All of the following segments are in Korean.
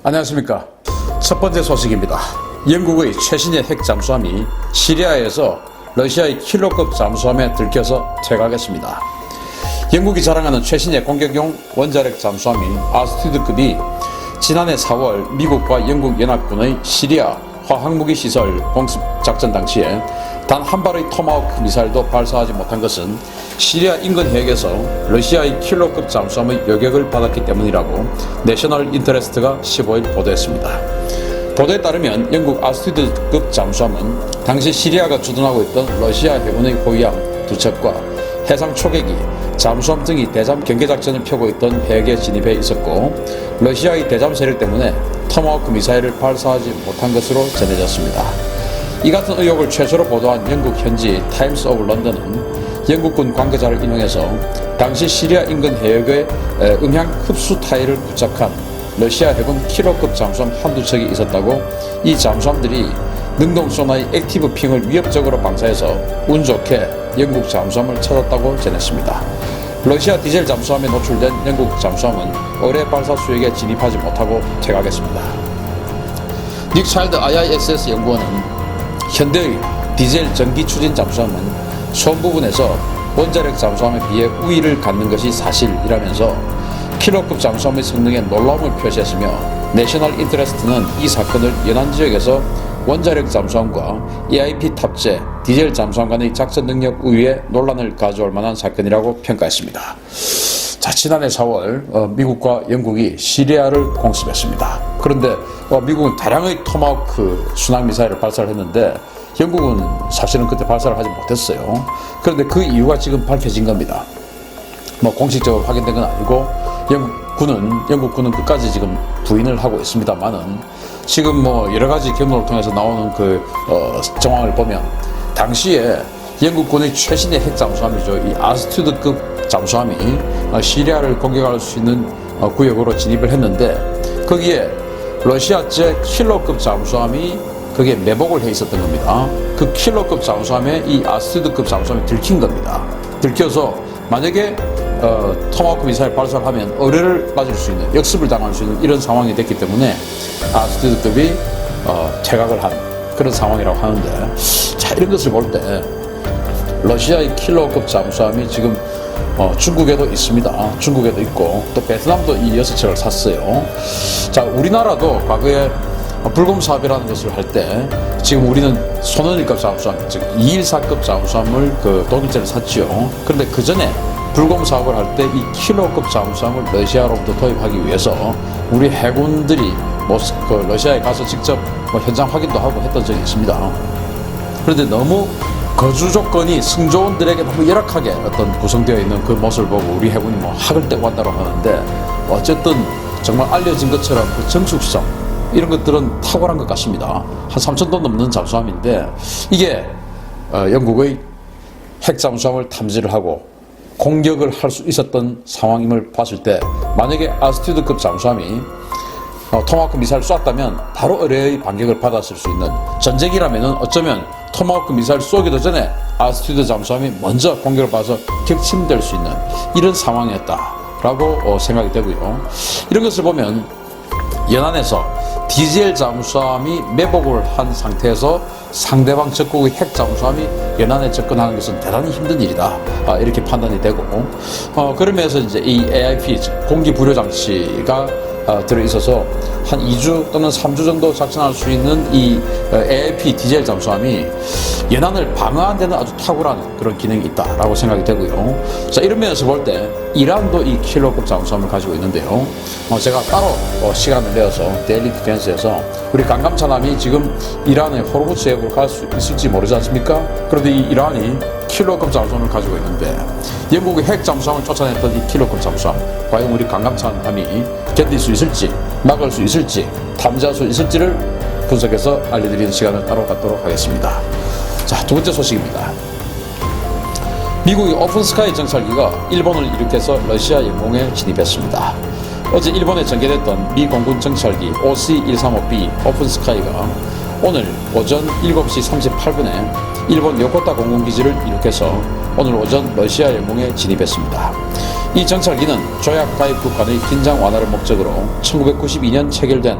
안녕하십니까. 첫 번째 소식입니다. 영국의 최신의 핵 잠수함이 시리아에서 러시아의 킬러급 잠수함에 들켜서 퇴각했습니다. 영국이 자랑하는 최신의 공격용 원자력 잠수함인 아스투드급이 지난해 4월 미국과 영국 연합군의 시리아 화학무기 시설 공습 작전 당시에 단 한 발의 토마호크 미사일도 발사하지 못한 것은 시리아 인근 해역에서 러시아의 킬러급 잠수함의 요격을 받았기 때문이라고 내셔널 인터레스트가 15일 보도했습니다. 보도에 따르면 영국 아스투드급 잠수함은 당시 시리아가 주둔하고 있던 러시아 해군의 호위함 2척과 해상 초계기, 잠수함 등이 대잠 경계작전을 펴고 있던 해역에 진입해 있었고 러시아의 대잠 세력 때문에 토마호크 미사일을 발사하지 못한 것으로 전해졌습니다. 이 같은 의혹을 최초로 보도한 영국 현지 타임스 오브 런던은 영국군 관계자를 인용해서 당시 시리아 인근 해역에 음향 흡수 타일을 부착한 러시아 해군 킬러급 잠수함 한두 척이 있었다고, 이 잠수함들이 능동소나의 액티브 핑을 위협적으로 방사해서 운 좋게 영국 잠수함을 찾았다고 전했습니다. 러시아 디젤 잠수함에 노출된 영국 잠수함은 올해 발사 수역에 진입하지 못하고 퇴각했습니다. 닉 차일드 IISS 연구원은 현대의 디젤 전기 추진 잠수함은 손 부분에서 원자력 잠수함에 비해 우위를 갖는 것이 사실이라면서 킬러급 잠수함의 성능에 놀라움을 표시했으며, 내셔널 인터레스트는 이 사건을 연안 지역에서 원자력 잠수함과 AIP 탑재 디젤 잠수함 간의 작전 능력 우위에 논란을 가져올 만한 사건이라고 평가했습니다. 자, 지난해 4월 미국과 영국이 시리아를 공습했습니다. 그런데 미국은 다량의 토마호크 순항미사일을 발사를 했는데 영국은 사실은 그때 발사를 하지 못했어요. 그런데 그 이유가 지금 밝혀진 겁니다. 공식적으로 확인된 건 아니고 영국 군은 끝까지 지금 부인을 하고 있습니다만은, 지금 여러 가지 경로를 통해서 나오는 정황을 보면 당시에 영국 군의 최신의 핵 잠수함이죠. 이 아스투드급 잠수함이 시리아를 공격할 수 있는 구역으로 진입을 했는데 거기에 러시아제 킬러급 잠수함이 거기에 매복을 해 있었던 겁니다. 그 킬러급 잠수함에 이 아스투드급 잠수함이 들킨 겁니다. 들켜서 만약에 토마호크 미사일 발사를 하면 의뢰를 맞을 수 있는, 역습을 당할 수 있는 이런 상황이 됐기 때문에 아스투드급이 퇴각을 한 그런 상황이라고 하는데, 자, 이런 것을 볼 때 러시아의 킬러급 잠수함이 지금 중국에도 있습니다. 중국에도 있고 또 베트남도 이 6척을 샀어요. 자, 우리나라도 과거에 불곰 사업이라는 것을 할 때 지금 우리는 손원일급 잠수함, 즉 214급 잠수함을 독일제를 샀지요. 그런데 그 전에 불곰 사업을 할 때 이 킬러급 잠수함을 러시아로부터 도입하기 위해서 우리 해군들이 러시아에 가서 직접 현장 확인도 하고 했던 적이 있습니다. 그런데 너무 거주 조건이 승조원들에게 너무 열악하게 구성되어 있는 그 모습을 보고 우리 해군이 학을 떼고 한다고 하는데, 어쨌든 정말 알려진 것처럼 그 정숙성 이런 것들은 탁월한 것 같습니다. 한 3,000톤 넘는 잠수함인데 이게 영국의 핵 잠수함을 탐지를 하고 공격을 할 수 있었던 상황임을 봤을 때, 만약에 아스투드급 잠수함이 토마호크 미사일을 쐈다면 바로 의뢰의 반격을 받았을 수 있는, 전쟁이라면 어쩌면 토마호크 미사일 쏘기도 전에 아스투드 잠수함이 먼저 공격을 받아서 격침될 수 있는 이런 상황이었다라고 생각이 되고요. 이런 것을 보면 연안에서 디젤 잠수함이 매복을 한 상태에서 상대방 적국의 핵 잠수함이 연안에 접근하는 것은 대단히 힘든 일이다, 이렇게 판단이 되고, 그러면서 이제 이 AIP 공기 불요 장치가 들어있어서 한 2주 또는 3주 정도 작전할 수 있는 이 AIP 디젤 잠수함이 연안을 방어하는 데는 아주 탁월한 그런 기능이 있다라고 생각이 되고요. 자, 이런 면에서 볼 때 이란도 이 킬러급 잠수함을 가지고 있는데요. 제가 따로 시간을 내어서 데일리 디펜스에서 우리 강감차남이 지금 이란의 호르무즈 해역으로 갈 수 있을지 모르지 않습니까? 그런데 이 이란이 킬러급 잠수함을 가지고 있는데 영국의 핵 잠수함을 쫓아냈던 이 킬러급 잠수함, 과연 우리 강감차남이 견딜 수 있을지, 막을 수 있을지, 탐지할 수 있을지를 분석해서 알려드리는 시간을 따로 갖도록 하겠습니다. 자, 두 번째 소식입니다. 미국의 오픈스카이 정찰기가 일본을 이륙해서 러시아 영공에 진입했습니다. 어제 일본에 전개됐던 미 공군 정찰기 OC-135B 오픈스카이가 오늘 오전 7시 38분에 일본 요코타 공군기지를 이륙해서 오늘 오전 러시아 영공에 진입했습니다. 이 정찰기는 조약 가입국 간의 긴장 완화를 목적으로 1992년 체결된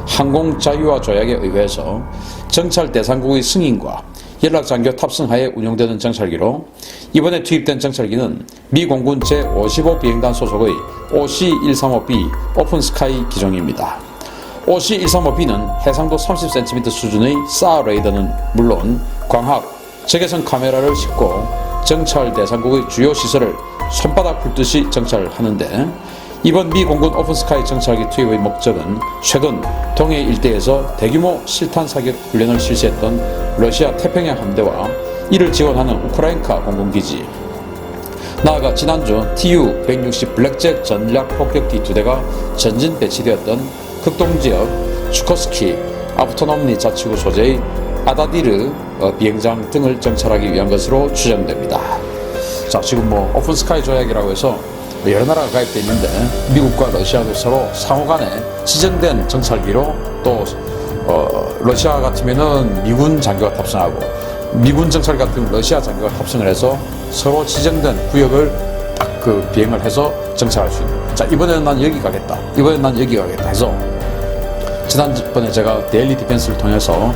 항공자유화 조약에 의해서 정찰 대상국의 승인과 연락장교 탑승하에 운용되는 정찰기로, 이번에 투입된 정찰기는 미 공군 제55 비행단 소속의 OC-135B 오픈스카이 기종입니다. OC-135B는 해상도 30cm 수준의 SAR 레이더는 물론 광학, 적외선 카메라를 싣고 정찰 대상국의 주요 시설을 손바닥 훑듯이 정찰하는데, 이번 미 공군 오픈스카이 정찰기 투입의 목적은 최근 동해 일대에서 대규모 실탄 사격 훈련을 실시했던 러시아 태평양 함대와 이를 지원하는 우크라이나 공군기지, 나아가 지난주 Tu-160 블랙잭 전략 폭격기 2대가 전진 배치되었던 극동지역 추코스키 아우토놈니 자치구 소재의 아다디르 비행장 등을 정찰하기 위한 것으로 추정됩니다. 자, 지금 오픈스카이 조약이라고 해서 여러 나라가 가입되어 있는데, 미국과 러시아도 서로 상호간에 지정된 정찰기로, 또 러시아 같으면은 미군 장교가 탑승하고, 미군 정찰기 같으면 러시아 장교가 탑승을 해서 서로 지정된 구역을 딱 비행을 해서 정찰할 수 있는. 자, 이번에는 난 여기 가겠다, 이번에는 난 여기 가겠다 해서, 지난번에 제가 데일리 디펜스를 통해서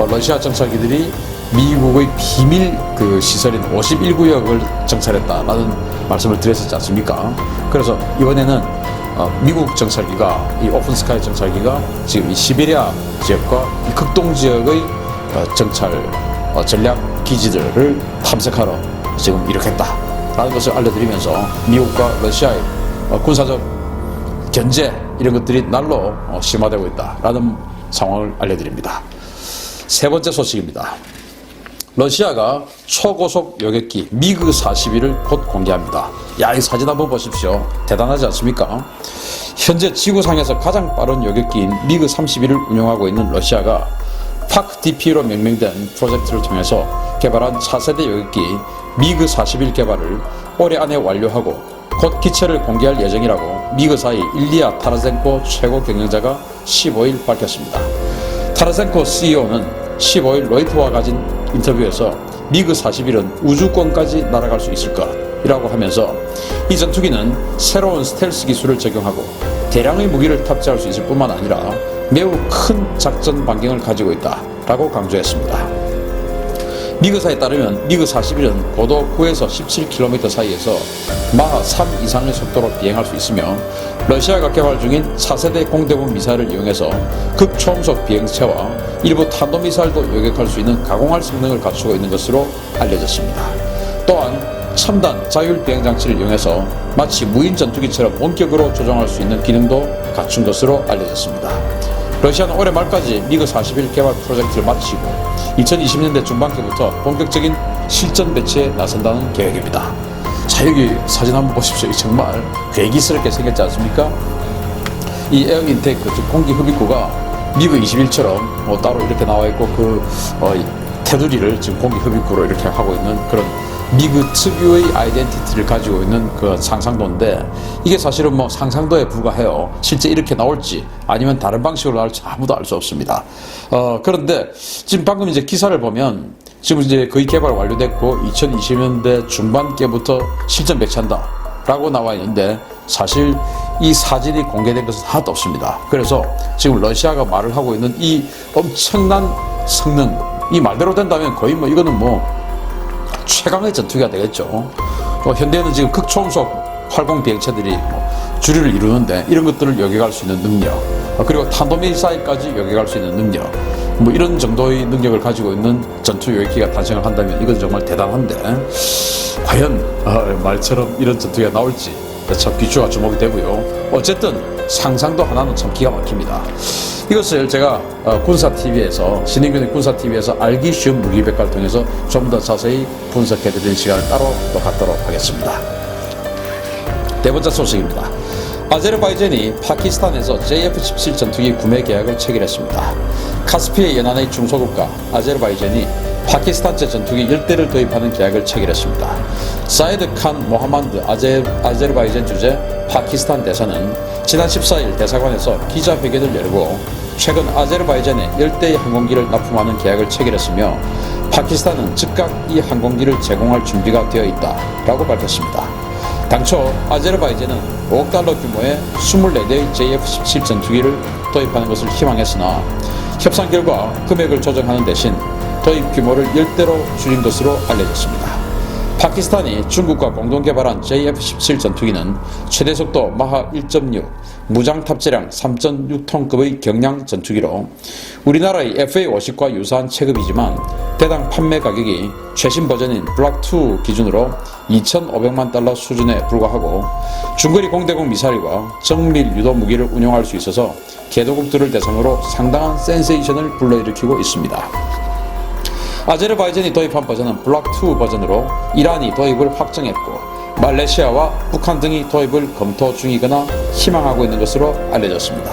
러시아 정찰기들이 미국의 비밀 시설인 51구역을 정찰했다라는 말씀을 드렸었지 않습니까? 그래서 이번에는 미국 정찰기가, 이 오픈스카이 정찰기가 지금 이 시베리아 지역과 이 극동 지역의 정찰 전략 기지들을 탐색하러 지금 이륙했다라는 것을 알려드리면서, 미국과 러시아의 군사적 견제 이런 것들이 날로 심화되고 있다라는 상황을 알려드립니다. 세 번째 소식입니다. 러시아가 초고속 여객기 미그 41을 곧 공개합니다. 야, 이 사진 한번 보십시오. 대단하지 않습니까? 현재 지구상에서 가장 빠른 여객기인 미그 31을 운용하고 있는 러시아가 팍DP로 명명된 프로젝트를 통해서 개발한 차세대 여객기 미그 41 개발을 올해 안에 완료하고 곧 기체를 공개할 예정이라고 미그사의 일리아 타라센코 최고 경영자가 15일 밝혔습니다. 타라센코 CEO는 15일 로이터와 가진 인터뷰에서 미그 41은 우주권까지 날아갈 수 있을 것이라고 하면서, 이 전투기는 새로운 스텔스 기술을 적용하고 대량의 무기를 탑재할 수 있을 뿐만 아니라 매우 큰 작전 반경을 가지고 있다라고 강조했습니다. 미그사에 따르면 미그 41은 고도 9에서 17km 사이에서 마하 3 이상의 속도로 비행할 수 있으며, 러시아가 개발 중인 차세대 공대공 미사일을 이용해서 극초음속 비행체와 일부 탄도미사일도 요격할 수 있는 가공할 성능을 갖추고 있는 것으로 알려졌습니다. 또한 첨단 자율 비행 장치를 이용해서 마치 무인 전투기처럼 원격으로 조종할 수 있는 기능도 갖춘 것으로 알려졌습니다. 러시아는 올해 말까지 미그 41 개발 프로젝트를 마치고 2020년대 중반기부터 본격적인 실전 배치에 나선다는 계획입니다. 자, 여기 사진 한번 보십시오. 정말 괴기스럽게 생겼지 않습니까? 이 에어 인테이크, 즉 공기 흡입구가 미그 21처럼 따로 이렇게 나와 있고, 테두리를 지금 공기 흡입구로 이렇게 하고 있는 그런 미그 특유의 아이덴티티를 가지고 있는 그 상상도인데, 이게 사실은 상상도에 불과해요. 실제 이렇게 나올지 아니면 다른 방식으로 나올지 아무도 알 수 없습니다. 그런데 지금 방금 이제 기사를 보면 지금 이제 거의 개발 완료됐고 2020년대 중반께부터 실전 배치한다 라고 나와 있는데, 사실 이 사진이 공개된 것은 하나도 없습니다. 그래서 지금 러시아가 말을 하고 있는 이 엄청난 성능, 이 말대로 된다면 거의 이거는 최강의 전투기가 되겠죠. 현대는 지금 극초음속 활공 비행체들이 주류를 이루는데, 이런 것들을 요격할 수 있는 능력, 그리고 탄도미사일까지 요격할 수 있는 능력, 이런 정도의 능력을 가지고 있는 전투 요격기가 탄생을 한다면 이건 정말 대단한데, 과연 말처럼 이런 전투기가 나올지 참 귀추가 주목이 되고요. 어쨌든 상상도 하나는 참 기가 막힙니다. 이것을 제가 군사TV에서, 신인균의 군사TV에서 알기 쉬운 무기백과를 통해서 좀 더 자세히 분석해드리는 시간을 따로 또 갖도록 하겠습니다. 네 번째 소식입니다. 아제르바이잔이 파키스탄에서 JF-17 전투기 구매 계약을 체결했습니다. 카스피해 연안의 중소국가 아제르바이잔이 파키스탄제 전투기 10대를 도입하는 계약을 체결했습니다. 사이드 칸 모하만드 아제르바이잔 주재 파키스탄 대사는 지난 14일 대사관에서 기자회견을 열고, 최근 아제르바이잔에 10대의 항공기를 납품하는 계약을 체결했으며 파키스탄은 즉각 이 항공기를 제공할 준비가 되어 있다라고 밝혔습니다. 당초 아제르바이잔은 5억 달러 규모의 24대의 JF-17 전투기를 도입하는 것을 희망했으나 협상 결과 금액을 조정하는 대신 도입 규모를 10대로 줄인 것으로 알려졌습니다. 파키스탄이 중국과 공동 개발한 JF-17 전투기는 최대 속도 마하 1.6, 무장 탑재량 3.6톤급의 경량 전투기로 우리나라의 FA-50과 유사한 체급이지만 대당 판매 가격이 최신 버전인 블락2 기준으로 2,500만 달러 수준에 불과하고 중거리 공대공 미사일과 정밀 유도 무기를 운용할 수 있어서 개도국들을 대상으로 상당한 센세이션을 불러일으키고 있습니다. 아제르바이잔이 도입한 버전은 블락2 버전으로 이란이 도입을 확정했고 말레이시아와 북한 등이 도입을 검토 중이거나 희망하고 있는 것으로 알려졌습니다.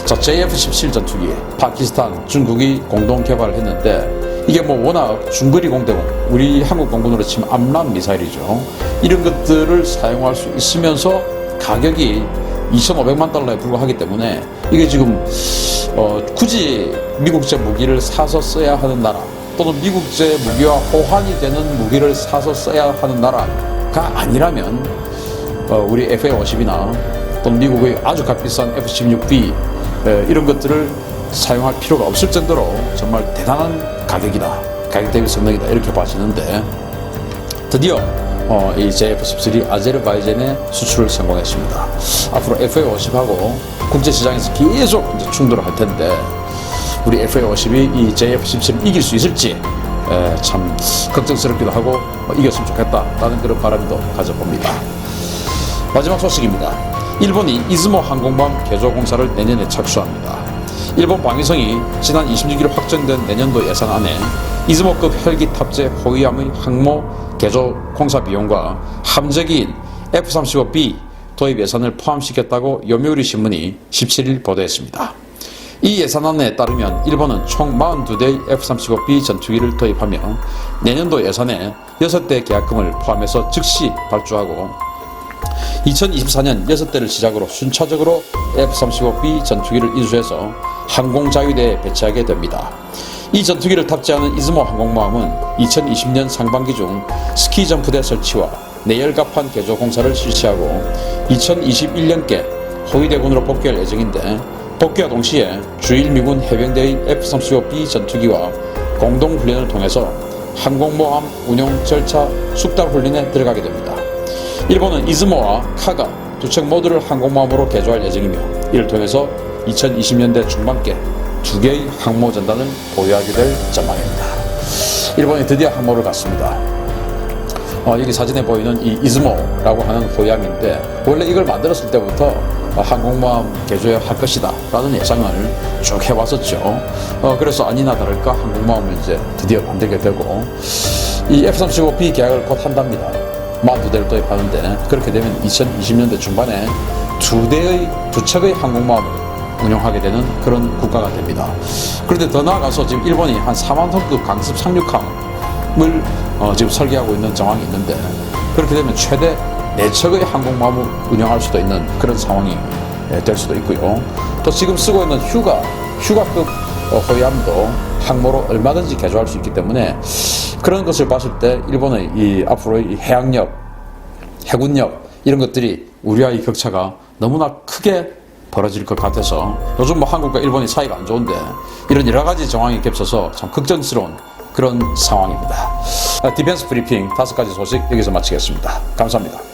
자, JF-17 전투기 파키스탄, 중국이 공동 개발을 했는데 이게 뭐 워낙 중거리 공대공, 우리 한국 공군으로 치면 암람 미사일이죠. 이런 것들을 사용할 수 있으면서 가격이 2,500만 달러에 불과하기 때문에 이게 지금 굳이 미국제 무기를 사서 써야 하는 나라 또는 미국제 무기와 호환이 되는 무기를 사서 써야 하는 나라가 아니라면 우리 FA-50이나 또는 미국의 아주 값비싼 F-16B 이런 것들을 사용할 필요가 없을 정도로 정말 대단한 가격이다, 가격 대비 성능이다 이렇게 봐지는데 드디어 이 JF-17이 아제르바이잔에 수출을 성공했습니다. 앞으로 FA-50하고 국제시장에서 계속 이제 충돌을 할 텐데 우리 FA-50이 이 JF-17을 이길 수 있을지 참 걱정스럽기도 하고 이겼으면 좋겠다라는 그런 바람도 가져봅니다. 마지막 소식입니다. 일본이 이즈모 항공모함 개조 공사를 내년에 착수합니다. 일본 방위성이 지난 26일 확정된 내년도 예산안에 이즈모급 헬기 탑재 호위함의 항모 개조 공사 비용과 함재기인 F-35B 도입 예산을 포함시켰다고 요미우리 신문이 17일 보도했습니다. 이 예산안에 따르면 일본은 총 42대의 F-35B 전투기를 도입하며 내년도 예산에 6대 계약금을 포함해서 즉시 발주하고 2024년 6대를 시작으로 순차적으로 F-35B 전투기를 인수해서 항공자위대에 배치하게 됩니다. 이 전투기를 탑재하는 이즈모 항공모함은 2020년 상반기 중 스키점프대 설치와 내열갑판 개조 공사를 실시하고 2021년께 호위대군으로 복귀할 예정인데 복귀와 동시에 주일 미군 해병대의 F-35B 전투기와 공동훈련을 통해서 항공모함 운용 절차 숙달 훈련에 들어가게 됩니다. 일본은 이즈모와 카가 두 척 모두를 항공모함으로 개조할 예정이며 이를 통해서 2020년대 중반께 2개의 항모 전단을 보유하게 될 전망입니다. 일본이 드디어 항모를 갔습니다. 여기 사진에 보이는 이 이즈모라고 하는 호위함인데 원래 이걸 만들었을 때부터 항공모함 개조할 것이다 라는 예상을 쭉 해왔었죠. 그래서 아니나 다를까 항공모함을 이제 드디어 만들게 되고 이 F-35B 계약을 곧 한답니다. 42대를 도입하는데 그렇게 되면 2020년대 중반에 두 척의 항공모함을 운용하게 되는 그런 국가가 됩니다. 그런데 더 나아가서 지금 일본이 한 4만 톤급 강습 상륙함을 지금 설계하고 있는 정황이 있는데 그렇게 되면 최대 4척의 항공모함을 운영할 수도 있는 그런 상황이 될 수도 있고요. 또 지금 쓰고 있는 휴가급 호위함도 항모로 얼마든지 개조할 수 있기 때문에 그런 것을 봤을 때 일본의 이 앞으로의 이 해양력, 해군력 이런 것들이 우리와의 격차가 너무나 크게 벌어질 것 같아서 요즘 뭐 한국과 일본이 사이가 안 좋은데 이런 여러 가지 정황이 겹쳐서 참 걱정스러운 그런 상황입니다. 디펜스 브리핑 5가지 소식 여기서 마치겠습니다. 감사합니다.